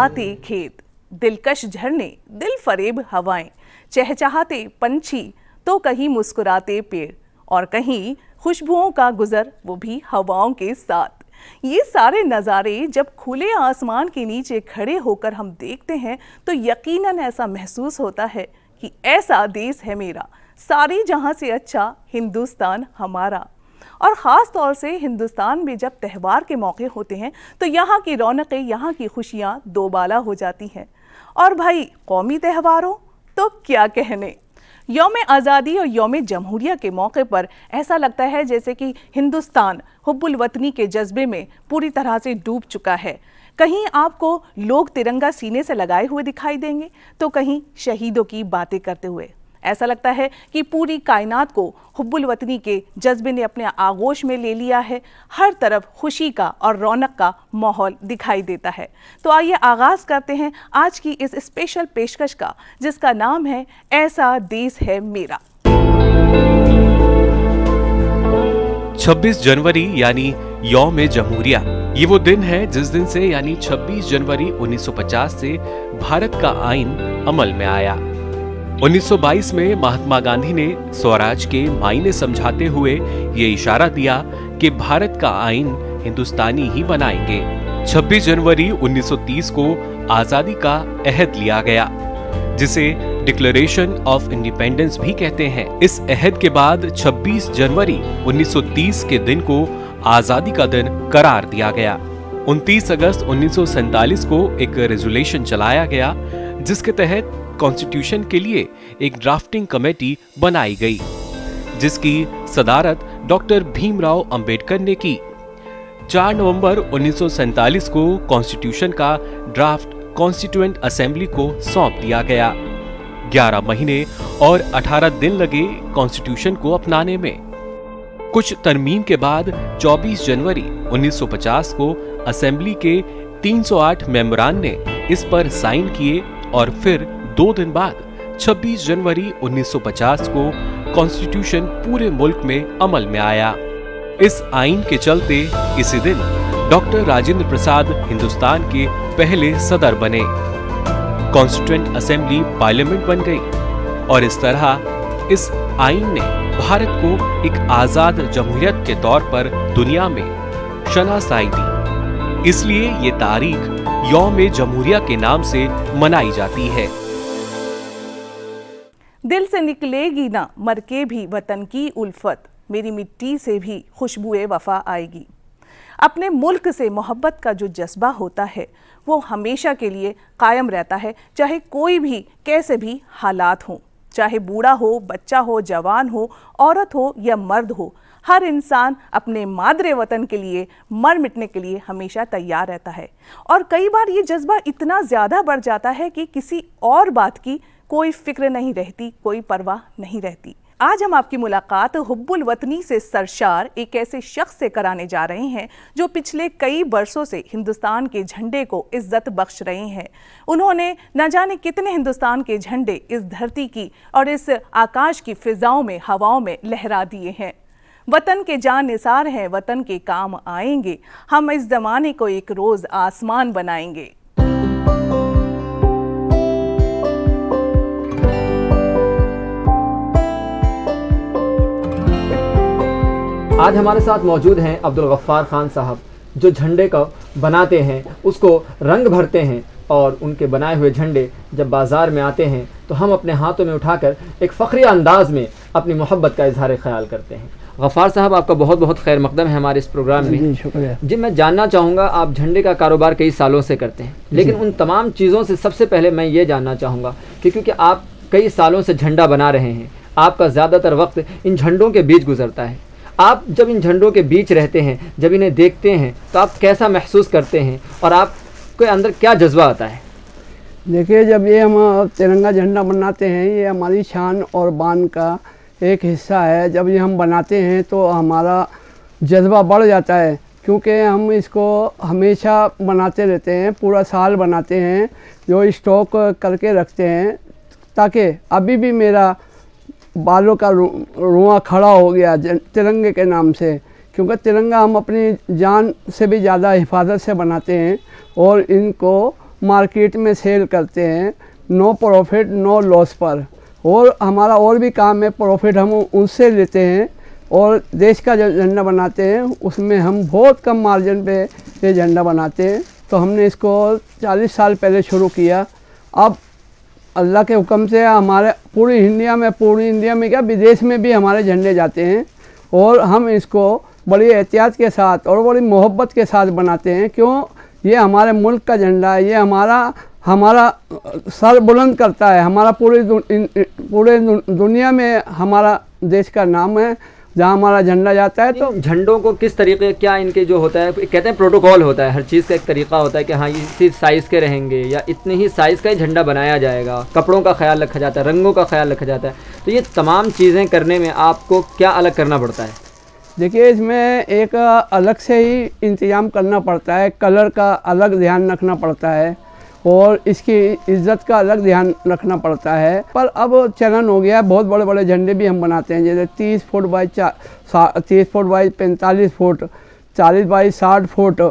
लहलहाते खेत, दिलकश झरने, दिल फरेब हवाएं, चहचहाते पंछी तो कहीं मुस्कुराते पेड़ और कहीं खुशबुओं का गुजर, वो भी हवाओं के साथ। ये सारे नज़ारे जब खुले आसमान के नीचे खड़े होकर हम देखते हैं तो यकीनन ऐसा महसूस होता है कि ऐसा देश है मेरा, सारी जहां से अच्छा हिंदुस्तान हमारा। और ख़ास तौर से हिंदुस्तान में जब त्यौहार के मौके होते हैं तो यहाँ की रौनकें, यहाँ की खुशियाँ दोबाला हो जाती हैं। और भाई कौमी त्योहारों तो क्या कहने, यौम आज़ादी और यौम जमहूरिया के मौके पर ऐसा लगता है जैसे कि हिंदुस्तान हुब्बुल वतनी के जज्बे में पूरी तरह से डूब चुका है। कहीं आपको लोग तिरंगा सीने से लगाए हुए दिखाई देंगे तो कहीं शहीदों की बातें करते हुए। ऐसा लगता है कि पूरी कायनात को हुब्बुल वतनी के जज्बे ने अपने आगोश में ले लिया है। हर तरफ खुशी का और रौनक का माहौल दिखाई देता है। तो आइए आगाज़ करते हैं आज की इस स्पेशल पेशकश का, जिसका नाम है ऐसा देश है मेरा। 26 जनवरी यानी यौम जमहूरिया, ये वो दिन है जिस दिन से यानी 26 जनवरी 1950 से भारत का आईन अमल में आया। 1922 में महात्मा गांधी ने स्वराज के मायने समझाते हुए ये इशारा दिया कि भारत का आईन हिंदुस्तानी ही बनाएंगे। 26 जनवरी 1930 को आजादी का अहद लिया गया, जिसे डिक्लेरेशन ऑफ इंडिपेंडेंस भी कहते हैं। इस अहद के बाद 26 जनवरी 1930 के दिन को आजादी का दिन करार दिया गया। 29 अगस्त 1947 को एक रेजोल्यूशन चलाया गया, जिसके तहत कॉन्स्टिट्यूशन के लिए एक ड्राफ्टिंग कमेटी बनाई गई, जिसकी सदारत डॉक्टर भीमराव अंबेडकर ने की। 4 नवंबर 1947 को कॉन्स्टिट्यूशन का ड्राफ्ट कॉन्स्टिट्यूएंट असेंबली को सौंप दिया गया। 11 महीने और 18 दिन लगे कॉन्स्टिट्यूशन को अपनाने में। कुछ तरमीम के बाद 24 जनवरी 1950 को असेंबली के 308 मेंबरान ने इस पर साइन किए और फिर 2 दिन बाद 26 जनवरी 1950 को कॉन्स्टिट्यूशन पूरे मुल्क में अमल में आया। इस आइन के चलते इसी दिन डॉक्टर राजेंद्र प्रसाद हिंदुस्तान के पहले सदर बने। कॉन्स्टिट्यूएंट असेंबली पार्लियामेंट बन गई और इस तरह इस आइन ने भारत को एक आजाद जमहूरियत के तौर पर दुनिया में शनासाई दी। इसलिए ये तारीख यौम जमहूरिया के नाम से मनाई जाती है। दिल से निकलेगी ना मर के भी वतन की उल्फत, मेरी मिट्टी से भी खुशबुए वफा आएगी। अपने मुल्क से मोहब्बत का जो जज्बा होता है वो हमेशा के लिए कायम रहता है, चाहे कोई भी कैसे भी हालात हों, चाहे बूढ़ा हो, बच्चा हो, जवान हो, औरत हो या मर्द हो। हर इंसान अपने मादरे वतन के लिए मर मिटने के लिए हमेशा तैयार रहता है। और कई बार ये जज्बा इतना ज़्यादा बढ़ जाता है कि किसी और बात की कोई फिक्र नहीं रहती, कोई परवाह नहीं रहती। आज हम आपकी मुलाकात हुब्बुल वतनी से सरशार एक ऐसे शख्स से कराने जा रहे हैं जो पिछले कई बरसों से हिंदुस्तान के झंडे को इज्जत बख्श रहे हैं। उन्होंने न जाने कितने हिंदुस्तान के झंडे इस धरती की और इस आकाश की फिजाओं में, हवाओं में लहरा दिए हैं। वतन के जान निसार हैं, वतन के काम आएंगे, हम इस ज़माने को एक रोज़ आसमान बनाएंगे। आज हमारे साथ मौजूद हैं अब्दुल गफ्फार खान साहब, जो झंडे को बनाते हैं, उसको रंग भरते हैं और उनके बनाए हुए झंडे जब बाज़ार में आते हैं तो हम अपने हाथों में उठाकर एक फ़ख्री अंदाज में अपनी मोहब्बत का इजहार ख्याल करते हैं। गफ्फार साहब, आपका बहुत बहुत खैर मकदम है हमारे इस प्रोग्राम में। जी शुक्रिया। जी, मैं जानना चाहूँगा, आप झंडे का कारोबार कई सालों से करते हैं, लेकिन उन तमाम चीज़ों से सबसे पहले मैं ये जानना चाहूँगा कि क्योंकि आप कई सालों से झंडा बना रहे हैं, आपका ज़्यादातर वक्त इन झंडों के बीच गुजरता है। आप जब इन झंडों के बीच रहते हैं, जब इन्हें देखते हैं, तो आप कैसा महसूस करते हैं और आपके अंदर क्या जज्बा आता है? देखिए, जब ये हम तिरंगा झंडा बनाते हैं, ये हमारी शान और बान का एक हिस्सा है। जब ये हम बनाते हैं तो हमारा जज्बा बढ़ जाता है, क्योंकि हम इसको हमेशा बनाते रहते हैं, पूरा साल बनाते हैं, जो स्टॉक करके रखते हैं, ताकि अभी भी मेरा बालों का रुआं खड़ा हो गया तिरंगे के नाम से। क्योंकि तिरंगा हम अपनी जान से भी ज़्यादा हिफाजत से बनाते हैं और इनको मार्केट में सेल करते हैं, नो प्रॉफिट नो लॉस पर। और हमारा और भी काम है, प्रॉफिट हम उनसे लेते हैं। और देश का जो झंडा बनाते हैं उसमें हम बहुत कम मार्जिन पे ये झंडा बनाते हैं। तो हमने इसको 40 साल पहले शुरू किया। अब अल्लाह के हुक्म से हमारे पूरी इंडिया में क्या, विदेश में भी हमारे झंडे जाते हैं। और हम इसको बड़ी एहतियात के साथ और बड़ी मोहब्बत के साथ बनाते हैं। क्यों? ये हमारे मुल्क का झंडा है, ये हमारा सर बुलंद करता है। हमारा पूरे दुनिया में हमारा देश का नाम है जहाँ हमारा झंडा जाता है। तो झंडों को किस तरीके, क्या इनके जो होता है, कहते हैं प्रोटोकॉल होता है, हर चीज़ का एक तरीका होता है कि हाँ इसी साइज़ के रहेंगे या इतने ही साइज़ का ही झंडा बनाया जाएगा, कपड़ों का ख्याल रखा जाता है, रंगों का ख्याल रखा जाता है। तो ये तमाम चीज़ें करने में आपको क्या अलग करना पड़ता है? देखिए, इसमें एक अलग से ही इंतज़ाम करना पड़ता है, कलर का अलग ध्यान रखना पड़ता है और इसकी इज़्ज़त का अलग ध्यान रखना पड़ता है। पर अब चलन हो गया है, बहुत बड़े बड़े झंडे भी हम बनाते हैं, जैसे 30 foot by 45 foot, 40 by 60 foot,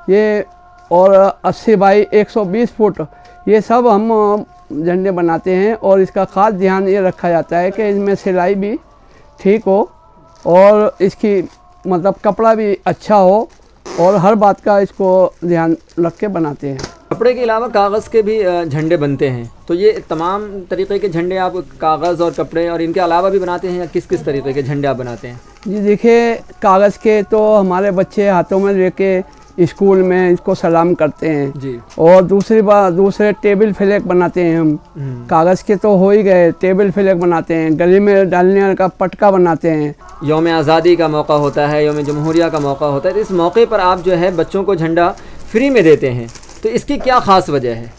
ये और 80 बाई 120 फुट, ये सब हम झंडे बनाते हैं। और इसका ख़ास ध्यान ये रखा जाता है कि इसमें सिलाई भी ठीक हो और इसकी मतलब कपड़ा भी अच्छा हो और हर बात का इसको ध्यान रख के बनाते हैं। कपड़े के अलावा कागज़ के भी झंडे बनते हैं, तो ये तमाम तरीके के झंडे आप कागज़ और कपड़े और इनके अलावा भी बनाते हैं या किस किस तरीके के झंडे आप बनाते हैं? जी देखिए, कागज़ के तो हमारे बच्चे हाथों में लेके स्कूल में इसको सलाम करते हैं जी। और दूसरे टेबल फ्लैग बनाते हैं हम। कागज़ के तो हो ही गए, टेबल फ्लैग बनाते हैं, गले में डालने का पटका बनाते हैं। यौम आज़ादी का मौका होता है, यौम जमहूरिया का मौका होता है, तो इस मौके पर आप जो है बच्चों को झंडा फ्री में देते हैं, तो इसकी क्या ख़ास वजह है?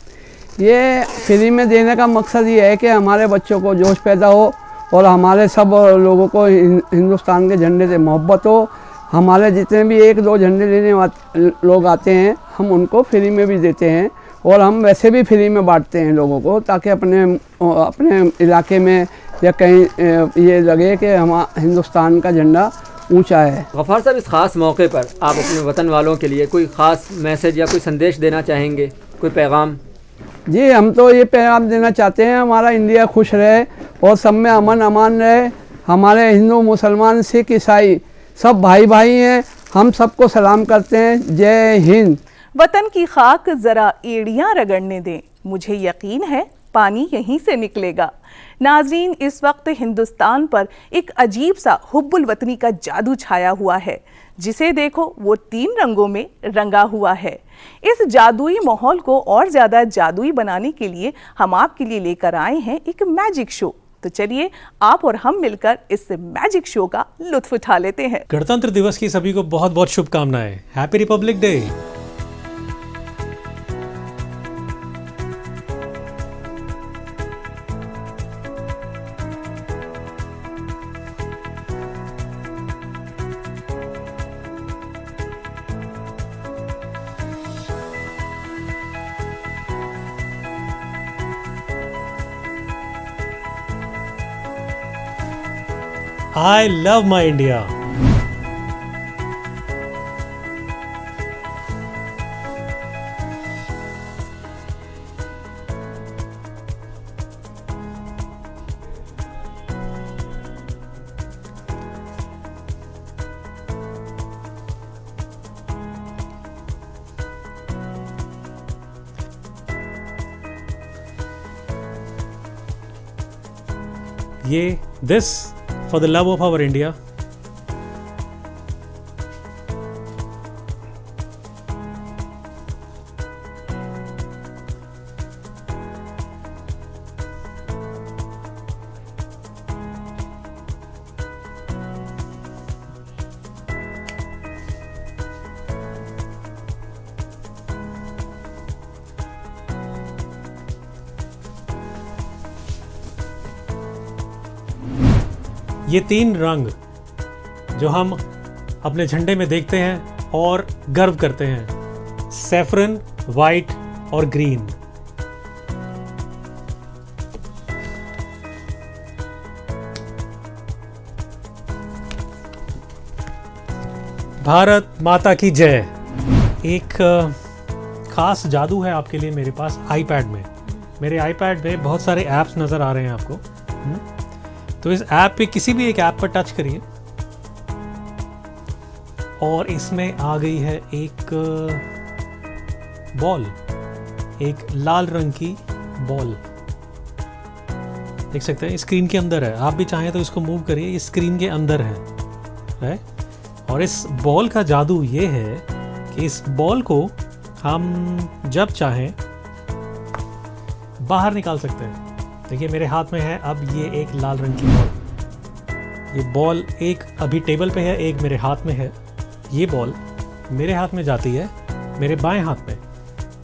ये फ्री में देने का मकसद ये है कि हमारे बच्चों को जोश पैदा हो और हमारे सब लोगों को हिंदुस्तान के झंडे से मोहब्बत हो। हमारे जितने भी 1-2 झंडे लेने लोग आते हैं, हम उनको फ्री में भी देते हैं और हम वैसे भी फ्री में बांटते हैं लोगों को, ताकि अपने इलाके में या कहीं ये लगे कि हम हिंदुस्तान का झंडा ऊंचा है। गफ़ार साहब, इस ख़ास मौके पर आप अपने वतन वालों के लिए कोई ख़ास मैसेज या कोई संदेश देना चाहेंगे, कोई पैगाम? जी, हम तो ये पैगाम देना चाहते हैं, हमारा इंडिया खुश रहे और सब में अमन अमान रहे। हमारे हिंदू मुसलमान सिख ईसाई सब भाई भाई हैं, हम सबको सलाम करते हैं। जय हिंद। वतन की खाक जरा एड़ियां रगड़ने दें, मुझे यकीन है पानी यहीं से निकलेगा। नाजरीन, इस वक्त हिंदुस्तान पर एक अजीब सा हुब्बुल वतनी का जादू छाया हुआ है, जिसे देखो वो 3 रंगों में रंगा हुआ है। इस जादुई माहौल को और ज़्यादा जादुई बनाने के लिए हम आपके लिए लेकर आए हैं एक मैजिक शो। तो चलिए आप और हम मिलकर इस मैजिक शो का लुत्फ उठा लेते हैं। गणतंत्र दिवस की सभी को बहुत बहुत शुभकामनाएं। Happy Republic day. I love my India. This for the love of our India. ये 3 रंग जो हम अपने झंडे में देखते हैं और गर्व करते हैं, सैफरन, वाइट और ग्रीन। भारत माता की जय। एक ख़ास जादू है आपके लिए मेरे पास आईपैड में। मेरे आईपैड में बहुत सारे ऐप्स नज़र आ रहे हैं आपको। तो इस ऐप पे किसी भी एक ऐप पर टच करिए और इसमें आ गई है एक बॉल, एक लाल रंग की बॉल। देख सकते हैं स्क्रीन के अंदर है। आप भी चाहें तो इसको मूव करिए, ये स्क्रीन के अंदर है। और इस बॉल का जादू ये है कि इस बॉल को हम जब चाहें बाहर निकाल सकते हैं। देखिए मेरे हाथ में है अब ये एक लाल रंग की बॉल। ये बॉल एक अभी टेबल पे है, एक मेरे हाथ में है। ये बॉल मेरे हाथ में जाती है मेरे बाएं हाथ में,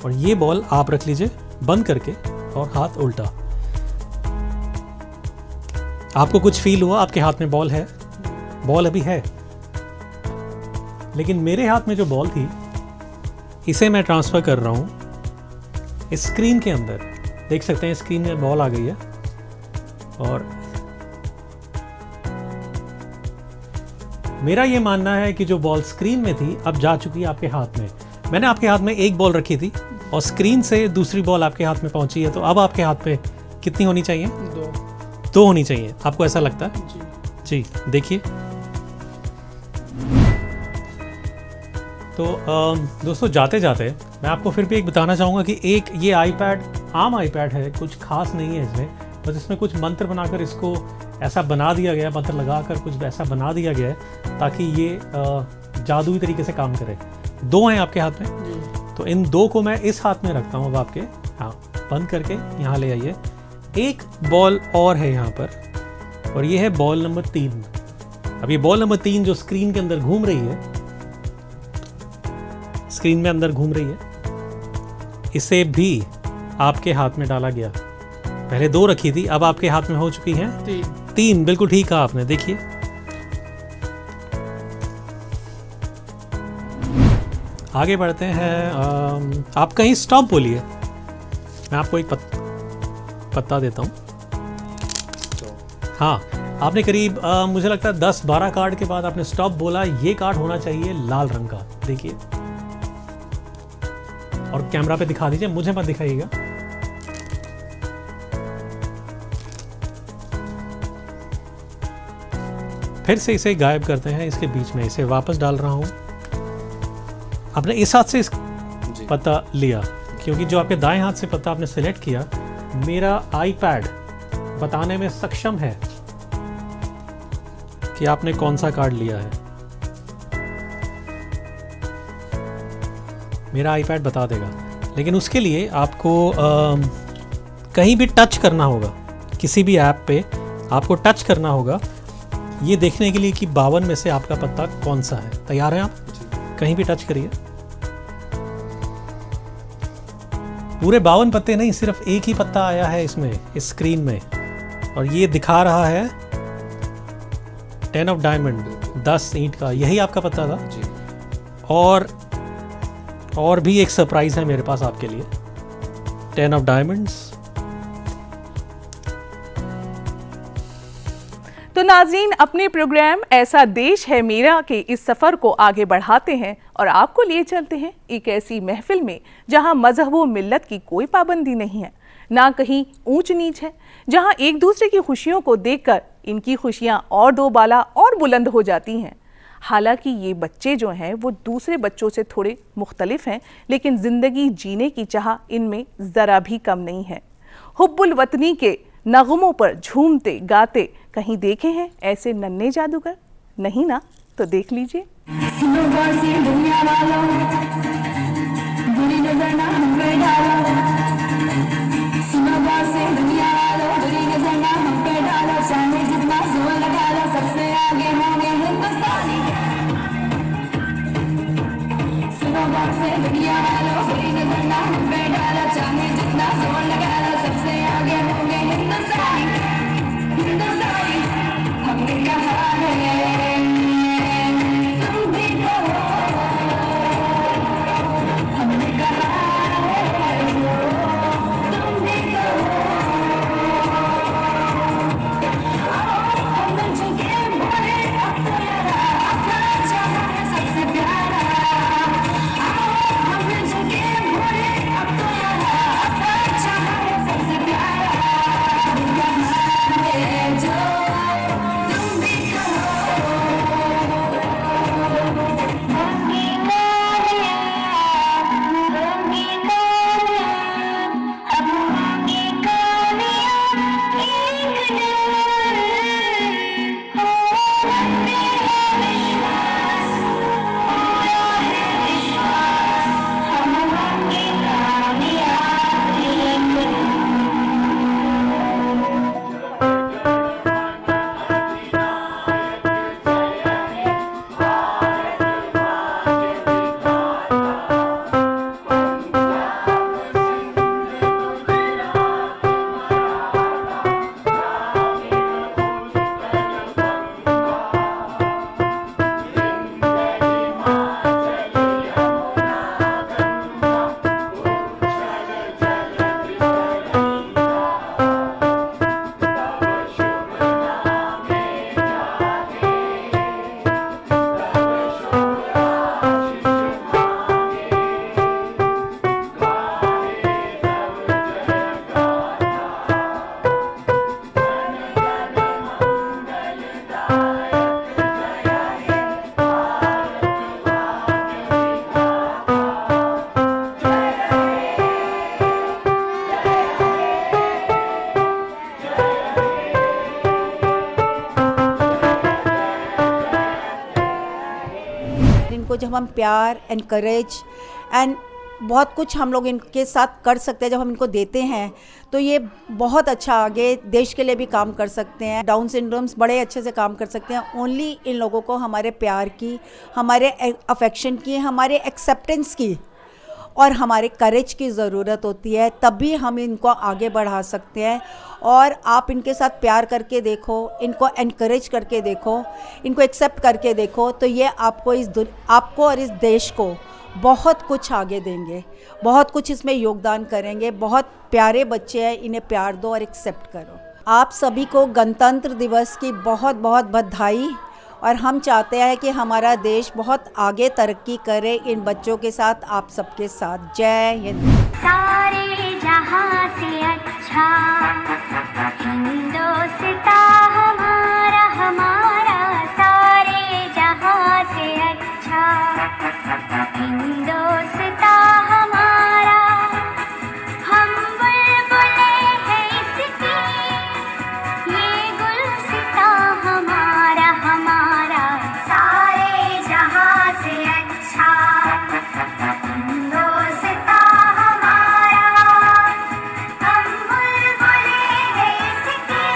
और ये बॉल आप रख लीजिए बंद करके और हाथ उल्टा। आपको कुछ फील हुआ? आपके हाथ में बॉल है, बॉल अभी है, लेकिन मेरे हाथ में जो बॉल थी इसे मैं ट्रांसफ़र कर रहा हूँ इस स्क्रीन के अंदर। देख सकते हैं स्क्रीन में बॉल आ गई है और मेरा ये मानना है कि जो बॉल स्क्रीन में थी अब जा चुकी है आपके हाथ में। मैंने आपके हाथ में एक बॉल रखी थी और स्क्रीन से दूसरी बॉल आपके हाथ में पहुंची है, तो अब आपके हाथ में कितनी होनी चाहिए? दो होनी चाहिए। आपको ऐसा लगता है? जी देखिए। तो दोस्तों जाते जाते मैं आपको फिर भी एक बताना चाहूँगा कि एक ये आईपैड आम आईपैड है, कुछ खास नहीं है इसमें, बस इसमें कुछ मंत्र बनाकर इसको ऐसा बना दिया गया, मंत्र लगाकर कुछ ऐसा बना दिया गया है ताकि ये जादुई तरीके से काम करे। दो हैं आपके हाथ में, तो इन दो को मैं इस हाथ में रखता हूँ अब आपके। हाँ, बंद करके यहाँ ले आइए। एक बॉल और है यहाँ पर, और ये है बॉल नंबर 3। अब ये बॉल नंबर 3 जो स्क्रीन के अंदर घूम रही है, स्क्रीन में अंदर घूम रही है, इसे भी आपके हाथ में डाला गया। पहले 2 रखी थी, अब आपके हाथ में हो चुकी हैं 3। बिल्कुल ठीक कहा आपने। देखिए आगे बढ़ते हैं। आप कहीं स्टॉप बोलिए, मैं आपको एक पत्ता देता हूँ। हाँ, आपने करीब मुझे लगता है 10-12 कार्ड के बाद आपने स्टॉप बोला। ये कार्ड होना चाहिए लाल रंग का। देखिए और कैमरा पे दिखा दीजिए, मुझे मत दिखाइएगा। फिर से इसे गायब करते हैं, इसके बीच में इसे वापस डाल रहा हूं। आपने इस हाथ से इस पत्ता लिया, क्योंकि जो आपके दाएं हाथ से पत्ता आपने सिलेक्ट किया, मेरा आईपैड बताने में सक्षम है कि आपने कौन सा कार्ड लिया है। मेरा आईपैड बता देगा, लेकिन उसके लिए आपको कहीं भी टच करना होगा। किसी भी ऐप पे आपको टच करना होगा, ये देखने के लिए कि 52 में से आपका पत्ता कौन सा है। तैयार हैं आप? कहीं भी टच करिए। पूरे 52 पत्ते नहीं, सिर्फ एक ही पत्ता आया है इसमें, इस स्क्रीन में, और ये दिखा रहा है 10 ऑफ डायमंड, 10 ईंट का। यही आपका पत्ता था जी। और भी एक सरप्राइज है मेरे पास आपके लिए, 10 ऑफ डायमंड्स। तो नाज़रीन, अपने प्रोग्राम ऐसा देश है मेरा के इस सफ़र को आगे बढ़ाते हैं और आपको लिए चलते हैं एक ऐसी महफिल में जहां मजहब व मिल्लत की कोई पाबंदी नहीं है, ना कहीं ऊंच नीच है, जहां एक दूसरे की खुशियों को देखकर इनकी खुशियां और दो बाला और बुलंद हो जाती हैं। हालांकि ये बच्चे जो हैं वो दूसरे बच्चों से थोड़े मुख्तलिफ हैं, लेकिन ज़िंदगी जीने की चाह इनमें ज़रा भी कम नहीं है। हुब्बुल वतनी के नगमों पर झूमते गाते कहीं देखे हैं ऐसे नन्हे जादूगर? नहीं ना? तो देख लीजिए। जब हम प्यार, एनकरेज एंड बहुत कुछ हम लोग इनके साथ कर सकते हैं, जब हम इनको देते हैं तो ये बहुत अच्छा आगे देश के लिए भी काम कर सकते हैं। डाउन सिंड्रोम्स बड़े अच्छे से काम कर सकते हैं। ओनली इन लोगों को हमारे प्यार की, हमारे अफेक्शन की, हमारे एक्सेप्टेंस की और हमारे करेज की ज़रूरत होती है, तभी हम इनको आगे बढ़ा सकते हैं। और आप इनके साथ प्यार करके देखो, इनको एनकरेज करके देखो, इनको एक्सेप्ट करके देखो, तो ये आपको और इस देश को बहुत कुछ आगे देंगे, बहुत कुछ इसमें योगदान करेंगे। बहुत प्यारे बच्चे हैं, इन्हें प्यार दो और एक्सेप्ट करो। आप सभी को गणतंत्र दिवस की बहुत बहुत बधाई। और हम चाहते हैं कि हमारा देश बहुत आगे तरक्की करे इन बच्चों के साथ, आप सबके साथ। जय हिंद। सारे जहां से अच्छा हिंदुस्तां हमारा, हमारा सारे जहां से अच्छा हिंदुस्तां हमारा। हम बुलबुले हैं इसकी, ये गुलसितां हमारा, हमारा सारे जहां से अच्छा हिंदुस्तां हमारा। हम बुलबुले हैं इसकी,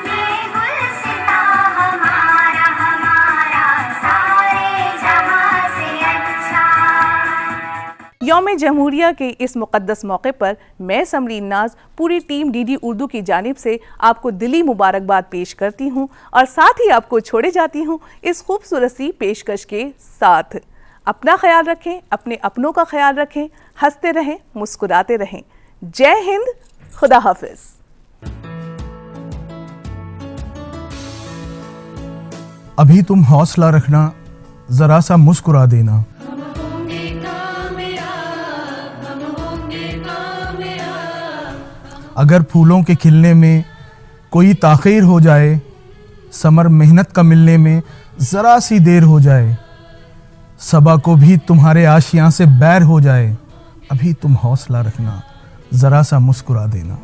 ये गुलसितां हमारा, हमारा सारे जहां से अच्छा। यौम जमहूरिया के इस मुक़द्दस मौके पर मैं समरीन नाज पूरी टीम डीडी उर्दू की जानिब से आपको दिली मुबारकबाद पेश करती हूँ और साथ ही आपको छोड़े जाती हूँ इस खूबसूरत सी पेशकश के साथ। अपना ख्याल रखें, अपने अपनों का ख्याल रखें, हंसते रहें, मुस्कुराते रहें। जय हिंद, खुदा हाफिज। अभी तुम हौसला रखना, जरा सा मुस्कुरा देना। अगर फूलों के खिलने में कोई ताख़ीर हो जाए, समर मेहनत का मिलने में ज़रा सी देर हो जाए, सबा को भी तुम्हारे आशियाँ से बैर हो जाए, अभी तुम हौसला रखना, ज़रा सा मुस्कुरा देना।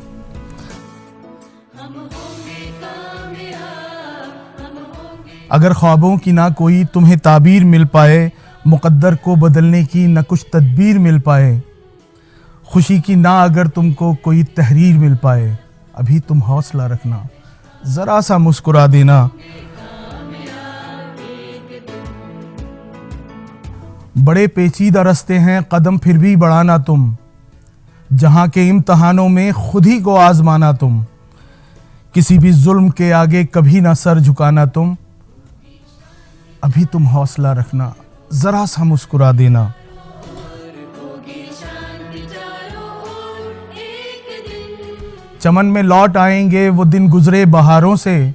अगर ख्वाबों की ना कोई तुम्हें ताबीर मिल पाए, मुक़द्दर को बदलने की न कुछ तदबीर मिल पाए, खुशी की ना अगर तुमको कोई तहरीर मिल पाए, अभी तुम हौसला रखना, ज़रा सा मुस्कुरा देना। बड़े पेचीदा रास्ते हैं, कदम फिर भी बढ़ाना तुम, जहाँ के इम्तहानों में खुद ही को आजमाना तुम, किसी भी जुल्म के आगे कभी ना सर झुकाना तुम, अभी तुम हौसला रखना, ज़रा सा मुस्कुरा देना। चमन में लौट आएंगे वो दिन गुजरे बहारों से,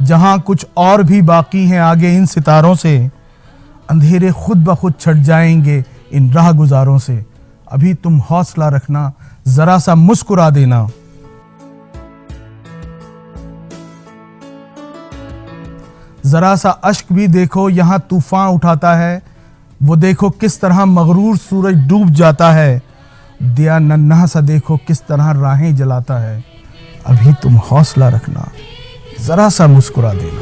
जहाँ कुछ और भी बाकी हैं आगे इन सितारों से, अंधेरे खुद ब खुद छट जाएंगे इन राह गुजारों से, अभी तुम हौसला रखना, ज़रा सा मुस्कुरा देना। ज़रा सा अश्क भी देखो यहाँ तूफ़ान उठाता है, वो देखो किस तरह मगरूर सूरज डूब जाता है, दिया नन्हा सा देखो किस तरह राहें जलाता है, अभी तुम हौसला रखना, ज़रा सा मुस्कुरा देना।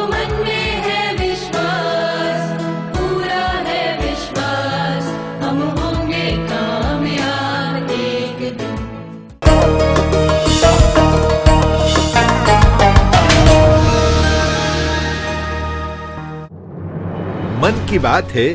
मन में है विश्वास, पूरा है विश्वास, हम होंगे कामयाब एक दिन। मन की बात है